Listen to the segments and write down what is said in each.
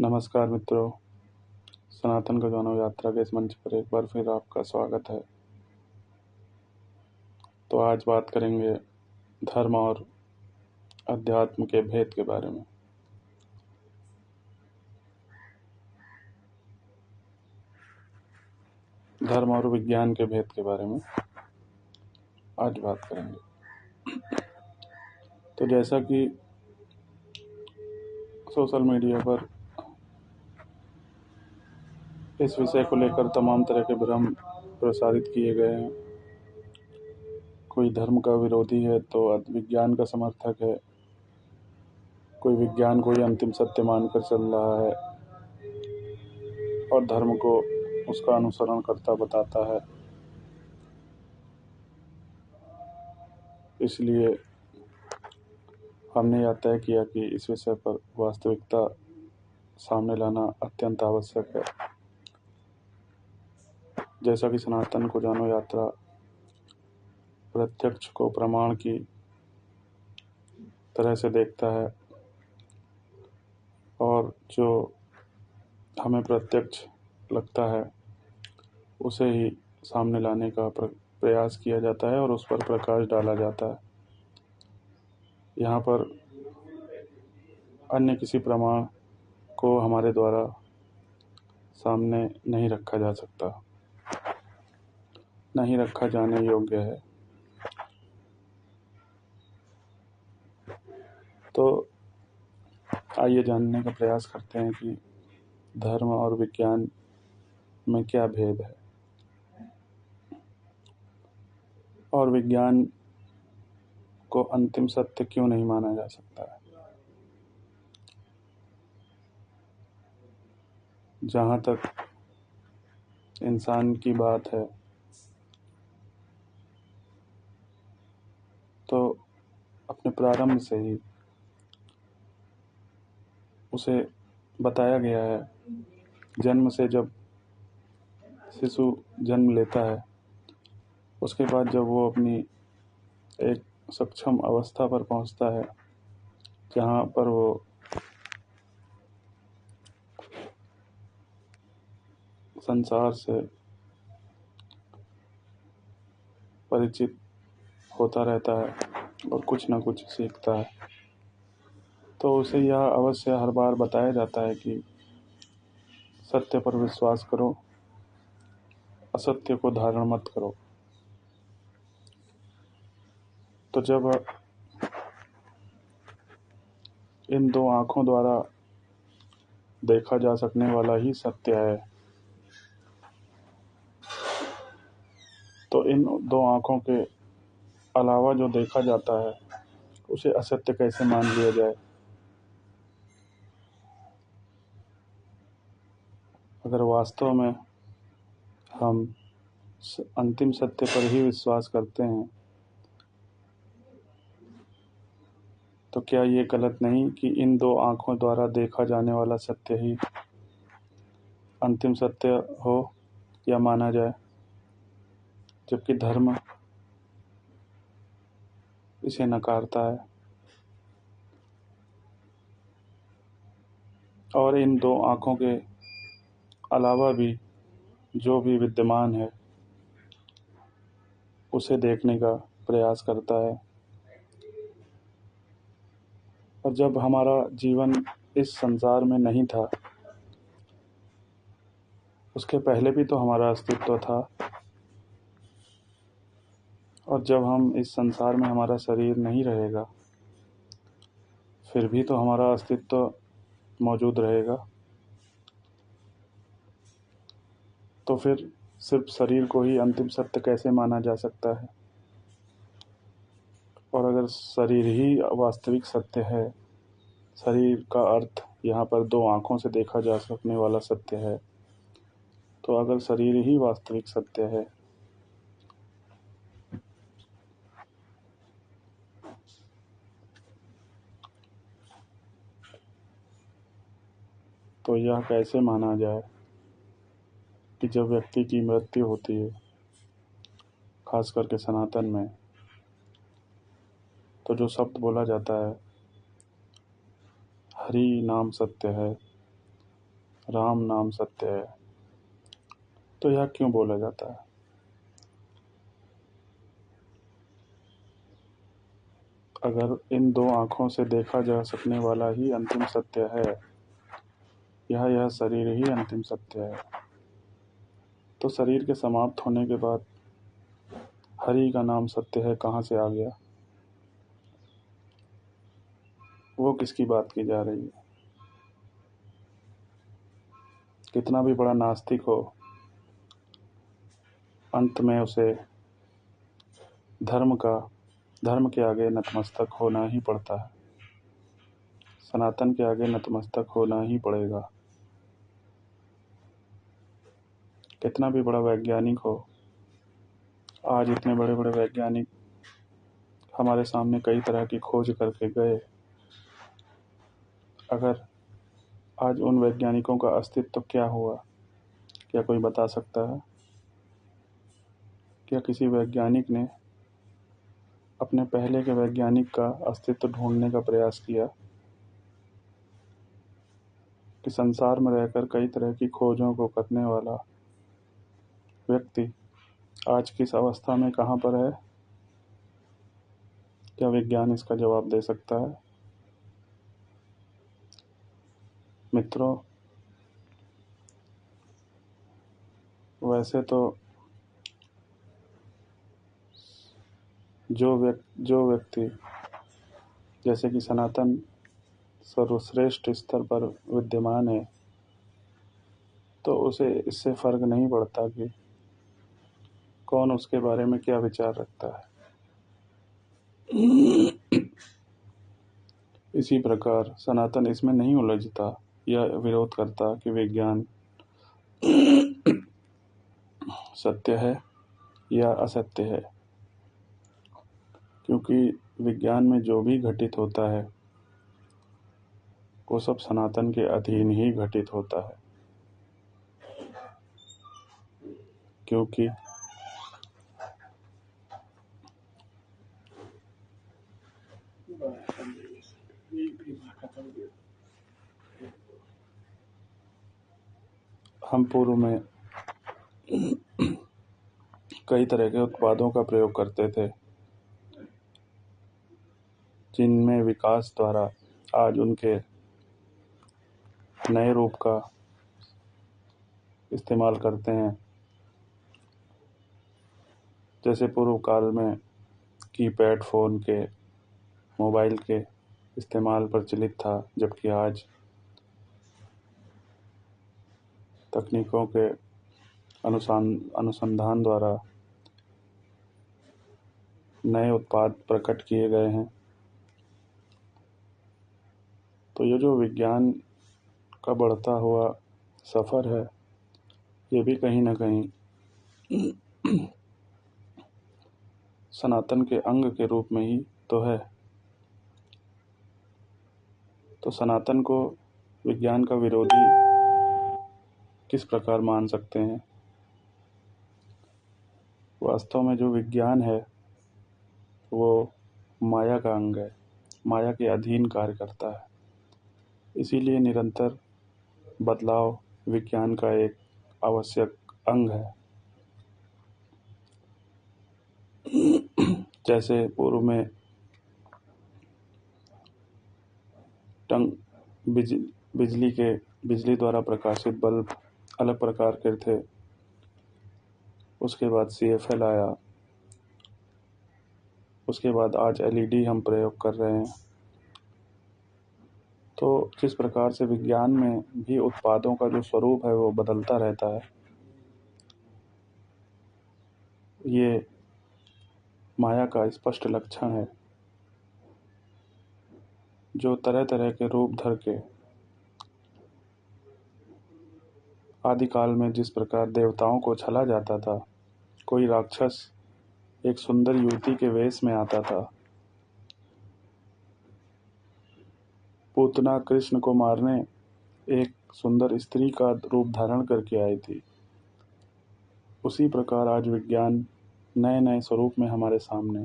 नमस्कार मित्रों, सनातन को जानो यात्रा के इस मंच पर एक बार फिर आपका स्वागत है। तो आज बात करेंगे धर्म और अध्यात्म के भेद के बारे में। धर्म और विज्ञान के भेद के बारे में आज बात करेंगे। तो जैसा कि सोशल मीडिया पर इस विषय को लेकर तमाम तरह के भ्रम प्रसारित किए गए हैं। कोई धर्म का विरोधी है तो विज्ञान का समर्थक है, कोई विज्ञान को ही अंतिम सत्य मानकर चल रहा है और धर्म को उसका अनुसरण करता बताता है। इसलिए हमने यह तय किया कि इस विषय पर वास्तविकता सामने लाना अत्यंत आवश्यक है। जैसा कि सनातन को जानो यात्रा प्रत्यक्ष को प्रमाण की तरह से देखता है और जो हमें प्रत्यक्ष लगता है उसे ही सामने लाने का प्रयास किया जाता है और उस पर प्रकाश डाला जाता है। यहाँ पर अन्य किसी प्रमाण को हमारे द्वारा सामने नहीं रखा जा सकता, नहीं रखा जाने योग्य है। तो आइए जानने का प्रयास करते हैं कि धर्म और विज्ञान में क्या भेद है और विज्ञान को अंतिम सत्य क्यों नहीं माना जा सकता है। जहाँ तक इंसान की बात है तो अपने प्रारंभ से ही उसे बताया गया है, जन्म से जब शिशु जन्म लेता है उसके बाद जब वो अपनी एक सक्षम अवस्था पर पहुंचता है जहाँ पर वो संसार से परिचित होता रहता है और कुछ ना कुछ सीखता है, तो उसे यह अवश्य हर बार बताया जाता है कि सत्य पर विश्वास करो, असत्य को धारण मत करो। तो जब इन दो आँखों द्वारा देखा जा सकने वाला ही सत्य है, तो इन दो आँखों के अलावा जो देखा जाता है उसे असत्य कैसे मान लिया जाए। अगर वास्तव में हम अंतिम सत्य पर ही विश्वास करते हैं तो क्या ये गलत नहीं कि इन दो आँखों द्वारा देखा जाने वाला सत्य ही अंतिम सत्य हो या माना जाए, जबकि धर्म इसे नकारता है और इन दो आँखों के अलावा भी जो भी विद्यमान है उसे देखने का प्रयास करता है। और जब हमारा जीवन इस संसार में नहीं था उसके पहले भी तो हमारा अस्तित्व था, और जब हम इस संसार में हमारा शरीर नहीं रहेगा फिर भी तो हमारा अस्तित्व मौजूद रहेगा। तो फिर सिर्फ शरीर को ही अंतिम सत्य कैसे माना जा सकता है। और अगर शरीर ही वास्तविक सत्य है, शरीर का अर्थ यहाँ पर दो आँखों से देखा जा सकने वाला सत्य है, तो अगर शरीर ही वास्तविक सत्य है तो यह कैसे माना जाए कि जब व्यक्ति की मृत्यु होती है, खास करके सनातन में, तो जो शब्द बोला जाता है हरि नाम सत्य है, राम नाम सत्य है। तो यह क्यों बोला जाता है? अगर इन दो आँखों से देखा जा सकने वाला ही अंतिम सत्य है, यह शरीर ही अंतिम सत्य है, तो शरीर के समाप्त होने के बाद हरि का नाम सत्य है कहाँ से आ गया? वो किसकी बात की जा रही है? कितना भी बड़ा नास्तिक हो, अंत में उसे धर्म के आगे नतमस्तक होना ही पड़ता है। सनातन के आगे नतमस्तक होना ही पड़ेगा। कितना भी बड़ा वैज्ञानिक हो, आज इतने बड़े बड़े वैज्ञानिक हमारे सामने कई तरह की खोज करके गए, अगर आज उन वैज्ञानिकों का अस्तित्व क्या हुआ, क्या कोई बता सकता है? क्या किसी वैज्ञानिक ने अपने पहले के वैज्ञानिक का अस्तित्व ढूंढने का प्रयास किया कि संसार में रहकर कई तरह की खोजों को करने वाला व्यक्ति आज किस अवस्था में कहाँ पर है? क्या विज्ञान इसका जवाब दे सकता है? मित्रों, वैसे तो जो व्यक्ति जैसे कि सनातन सर्वश्रेष्ठ स्तर पर विद्यमान है, तो उसे इससे फर्क नहीं पड़ता कि कौन उसके बारे में क्या विचार रखता है। इसी प्रकार सनातन इसमें नहीं उलझता या विरोध करता कि विज्ञान सत्य है या असत्य है, क्योंकि विज्ञान में जो भी घटित होता है वो सब सनातन के अधीन ही घटित होता है। क्योंकि हम पूर्व में कई तरह के उत्पादों का प्रयोग करते थे, जिनमें विकास द्वारा आज उनके नए रूप का इस्तेमाल करते हैं। जैसे पूर्व काल में कीपैड फ़ोन के, मोबाइल के इस्तेमाल प्रचलित था, जबकि आज तकनीकों के अनुसंधान द्वारा नए उत्पाद प्रकट किए गए हैं। तो ये जो विज्ञान का बढ़ता हुआ सफ़र है, ये भी कहीं ना कहीं सनातन के अंग के रूप में ही तो है। तो सनातन को विज्ञान का विरोधी किस प्रकार मान सकते हैं? वास्तव में जो विज्ञान है वो माया का अंग है, माया के अधीन कार्य करता है। इसीलिए निरंतर बदलाव विज्ञान का एक आवश्यक अंग है। जैसे पूर्व में बिजली द्वारा प्रकाशित बल्ब अलग प्रकार के थे, उसके बाद CFL आया, उसके बाद आज LED हम प्रयोग कर रहे हैं। तो जिस प्रकार से विज्ञान में भी उत्पादों का जो स्वरूप है वो बदलता रहता है, ये माया का स्पष्ट लक्षण है, जो तरह तरह के रूप धर के आदिकाल में जिस प्रकार देवताओं को छला जाता था, कोई राक्षस एक सुंदर युवती के वेश में आता था, पूतना कृष्ण को मारने एक सुंदर स्त्री का रूप धारण करके आई थी। उसी प्रकार आज विज्ञान नए नए स्वरूप में हमारे सामने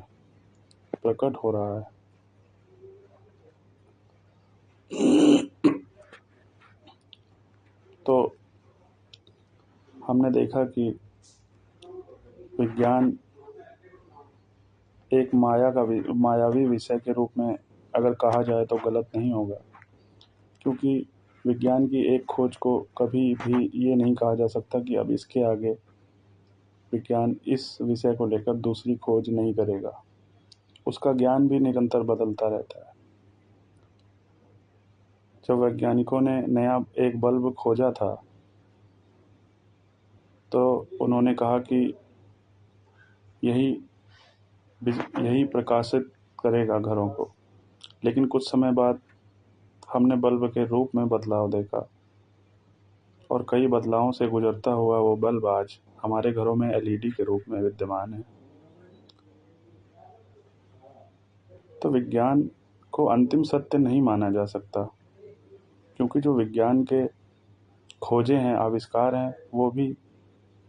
प्रकट हो रहा है। तो हमने देखा कि विज्ञान एक मायावी विषय के रूप में अगर कहा जाए तो गलत नहीं होगा, क्योंकि विज्ञान की एक खोज को कभी भी ये नहीं कहा जा सकता कि अब इसके आगे विज्ञान इस विषय को लेकर दूसरी खोज नहीं करेगा। उसका ज्ञान भी निरंतर बदलता रहता है। जब वैज्ञानिकों ने नया एक बल्ब खोजा था तो उन्होंने कहा कि यही प्रकाशित करेगा घरों को, लेकिन कुछ समय बाद हमने बल्ब के रूप में बदलाव देखा और कई बदलावों से गुजरता हुआ वो बल्ब आज हमारे घरों में एलईडी के रूप में विद्यमान है। तो विज्ञान को अंतिम सत्य नहीं माना जा सकता, क्योंकि जो विज्ञान के खोजें हैं, आविष्कार हैं, वो भी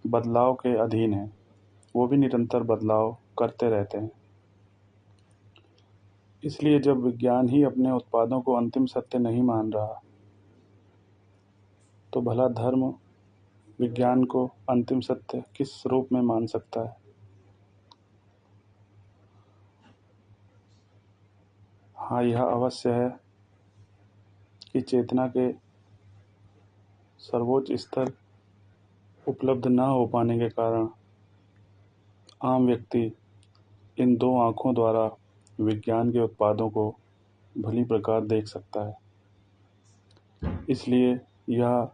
बदलाव के अधीन हैं। वो भी निरंतर बदलाव करते रहते हैं। इसलिए जब विज्ञान ही अपने उत्पादों को अंतिम सत्य नहीं मान रहा, तो भला धर्म विज्ञान को अंतिम सत्य किस रूप में मान सकता है? हाँ, यह अवश्य है कि चेतना के सर्वोच्च स्तर उपलब्ध न हो पाने के कारण आम व्यक्ति इन दो आँखों द्वारा विज्ञान के उत्पादों को भली प्रकार देख सकता है। इसलिए यह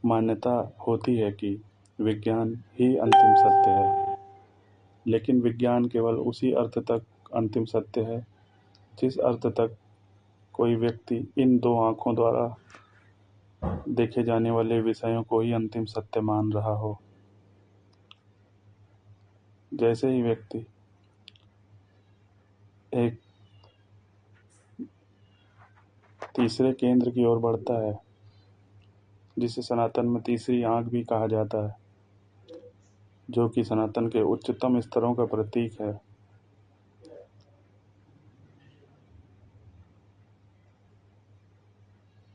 मान्यता होती है कि विज्ञान ही अंतिम सत्य है, लेकिन विज्ञान केवल उसी अर्थ तक अंतिम सत्य है जिस अर्थ तक कोई व्यक्ति इन दो आँखों द्वारा देखे जाने वाले विषयों को ही अंतिम सत्य मान रहा हो। जैसे ही व्यक्ति एक तीसरे केंद्र की ओर बढ़ता है, जिसे सनातन में तीसरी आंख भी कहा जाता है, जो कि सनातन के उच्चतम स्तरों का प्रतीक है,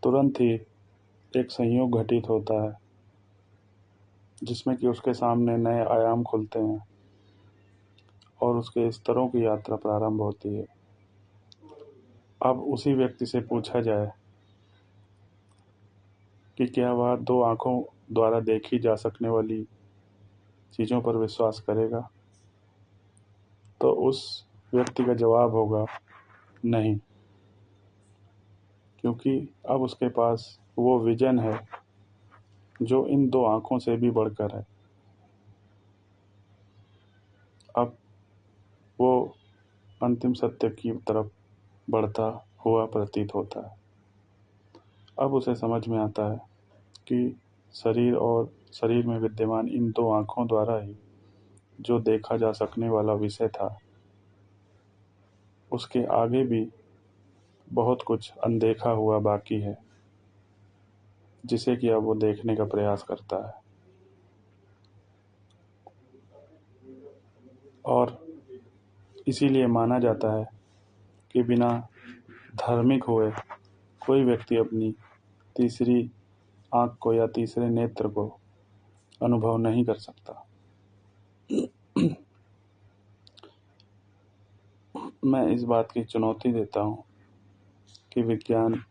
तुरंत ही एक संयोग घटित होता है जिसमें कि उसके सामने नए आयाम खुलते हैं और उसके स्तरों की यात्रा प्रारंभ होती है। अब उसी व्यक्ति से पूछा जाए कि क्या वह दो आँखों द्वारा देखी जा सकने वाली चीज़ों पर विश्वास करेगा, तो उस व्यक्ति का जवाब होगा नहीं, क्योंकि अब उसके पास वो विजन है जो इन दो आँखों से भी बढ़कर है। अब वो अंतिम सत्य की तरफ बढ़ता हुआ प्रतीत होता है। अब उसे समझ में आता है कि शरीर और शरीर में विद्यमान इन दो आँखों द्वारा ही जो देखा जा सकने वाला विषय था, उसके आगे भी बहुत कुछ अनदेखा हुआ बाकी है, जिसे कि अब वो देखने का प्रयास करता है। और इसीलिए माना जाता है कि बिना धार्मिक हुए कोई व्यक्ति अपनी तीसरी आँख को या तीसरे नेत्र को अनुभव नहीं कर सकता। मैं इस बात की चुनौती देता हूँ कि विज्ञान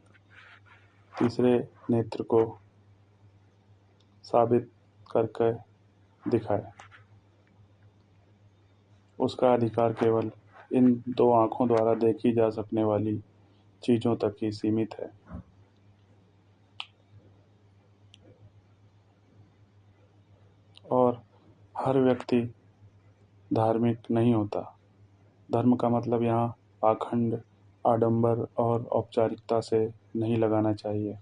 तीसरे नेत्र को साबित करके दिखाए। उसका अधिकार केवल इन दो आँखों द्वारा देखी जा सकने वाली चीज़ों तक ही सीमित है। और हर व्यक्ति धार्मिक नहीं होता। धर्म का मतलब यहाँ पाखंड, आडंबर और औपचारिकता से नहीं लगाना चाहिए।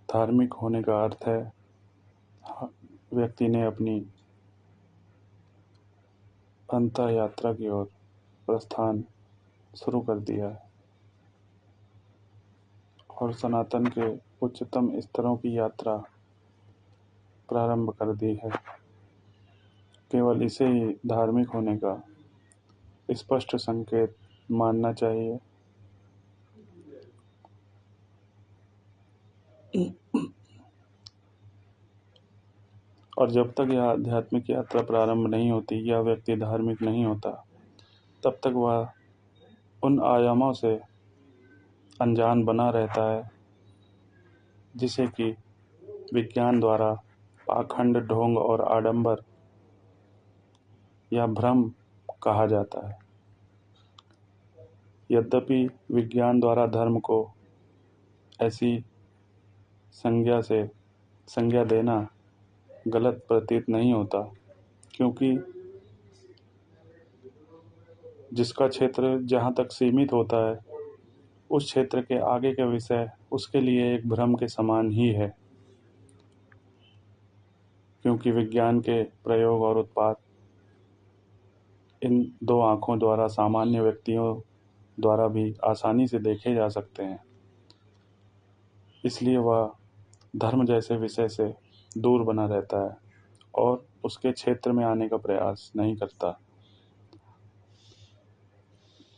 धार्मिक होने का अर्थ है व्यक्ति ने अपनी अंतः यात्रा की ओर प्रस्थान शुरू कर दिया है और सनातन के उच्चतम स्तरों की यात्रा प्रारंभ कर दी है। केवल इसे ही धार्मिक होने का स्पष्ट संकेत मानना चाहिए। और जब तक यह आध्यात्मिक यात्रा प्रारंभ नहीं होती, यह व्यक्ति धार्मिक नहीं होता, तब तक वह उन आयामों से अनजान बना रहता है जिसे कि विज्ञान द्वारा पाखंड, ढोंग और आडंबर या भ्रम कहा जाता है। यद्यपि विज्ञान द्वारा धर्म को ऐसी संज्ञा देना गलत प्रतीत नहीं होता, क्योंकि जिसका क्षेत्र जहाँ तक सीमित होता है, उस क्षेत्र के आगे के विषय उसके लिए एक भ्रम के समान ही है, क्योंकि विज्ञान के प्रयोग और उत्पाद इन दो आँखों द्वारा सामान्य व्यक्तियों द्वारा भी आसानी से देखे जा सकते हैं। इसलिए वह धर्म जैसे विषय से दूर बना रहता है और उसके क्षेत्र में आने का प्रयास नहीं करता।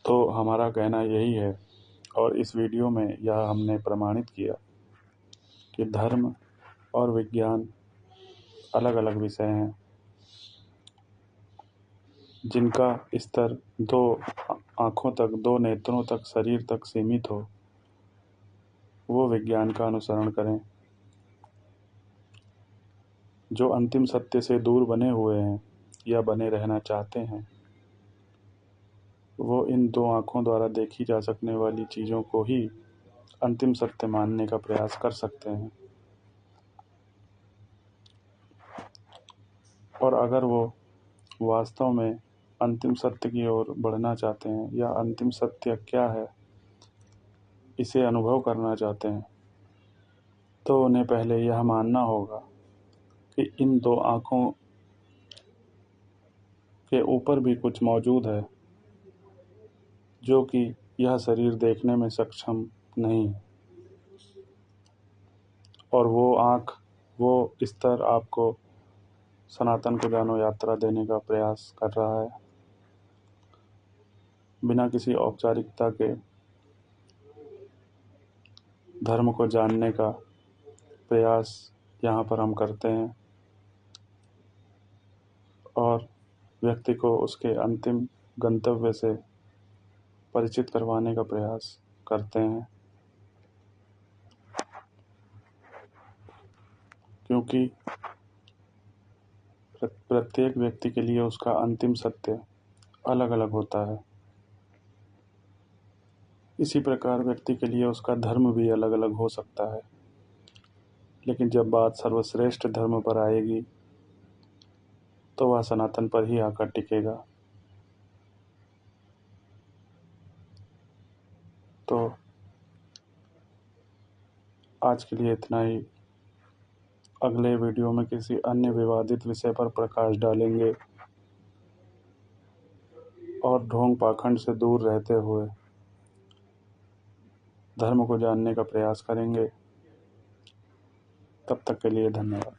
तो हमारा कहना यही है, और इस वीडियो में यह हमने प्रमाणित किया कि धर्म और विज्ञान अलग अलग विषय हैं, जिनका स्तर दो आँखों तक, दो नेत्रों तक, शरीर तक सीमित हो, वो विज्ञान का अनुसरण करें। जो अंतिम सत्य से दूर बने हुए हैं या बने रहना चाहते हैं, वो इन दो आँखों द्वारा देखी जा सकने वाली चीज़ों को ही अंतिम सत्य मानने का प्रयास कर सकते हैं। और अगर वो वास्तव में अंतिम सत्य की ओर बढ़ना चाहते हैं या अंतिम सत्य क्या है इसे अनुभव करना चाहते हैं, तो उन्हें पहले यह मानना होगा कि इन दो आँखों के ऊपर भी कुछ मौजूद है, जो कि यह शरीर देखने में सक्षम नहीं है। और वो आँख, वो स्तर आपको सनातन को जानो यात्रा देने का प्रयास कर रहा है, बिना किसी औपचारिकता के धर्म को जानने का प्रयास यहाँ पर हम करते हैं और व्यक्ति को उसके अंतिम गंतव्य से परिचित करवाने का प्रयास करते हैं, क्योंकि प्रत्येक व्यक्ति के लिए उसका अंतिम सत्य अलग अलग होता है। इसी प्रकार व्यक्ति के लिए उसका धर्म भी अलग अलग हो सकता है, लेकिन जब बात सर्वश्रेष्ठ धर्म पर आएगी तो वह सनातन पर ही आकर टिकेगा। तो आज के लिए इतना ही। अगले वीडियो में किसी अन्य विवादित विषय पर प्रकाश डालेंगे और ढोंग पाखंड से दूर रहते हुए धर्म को जानने का प्रयास करेंगे। तब तक के लिए धन्यवाद।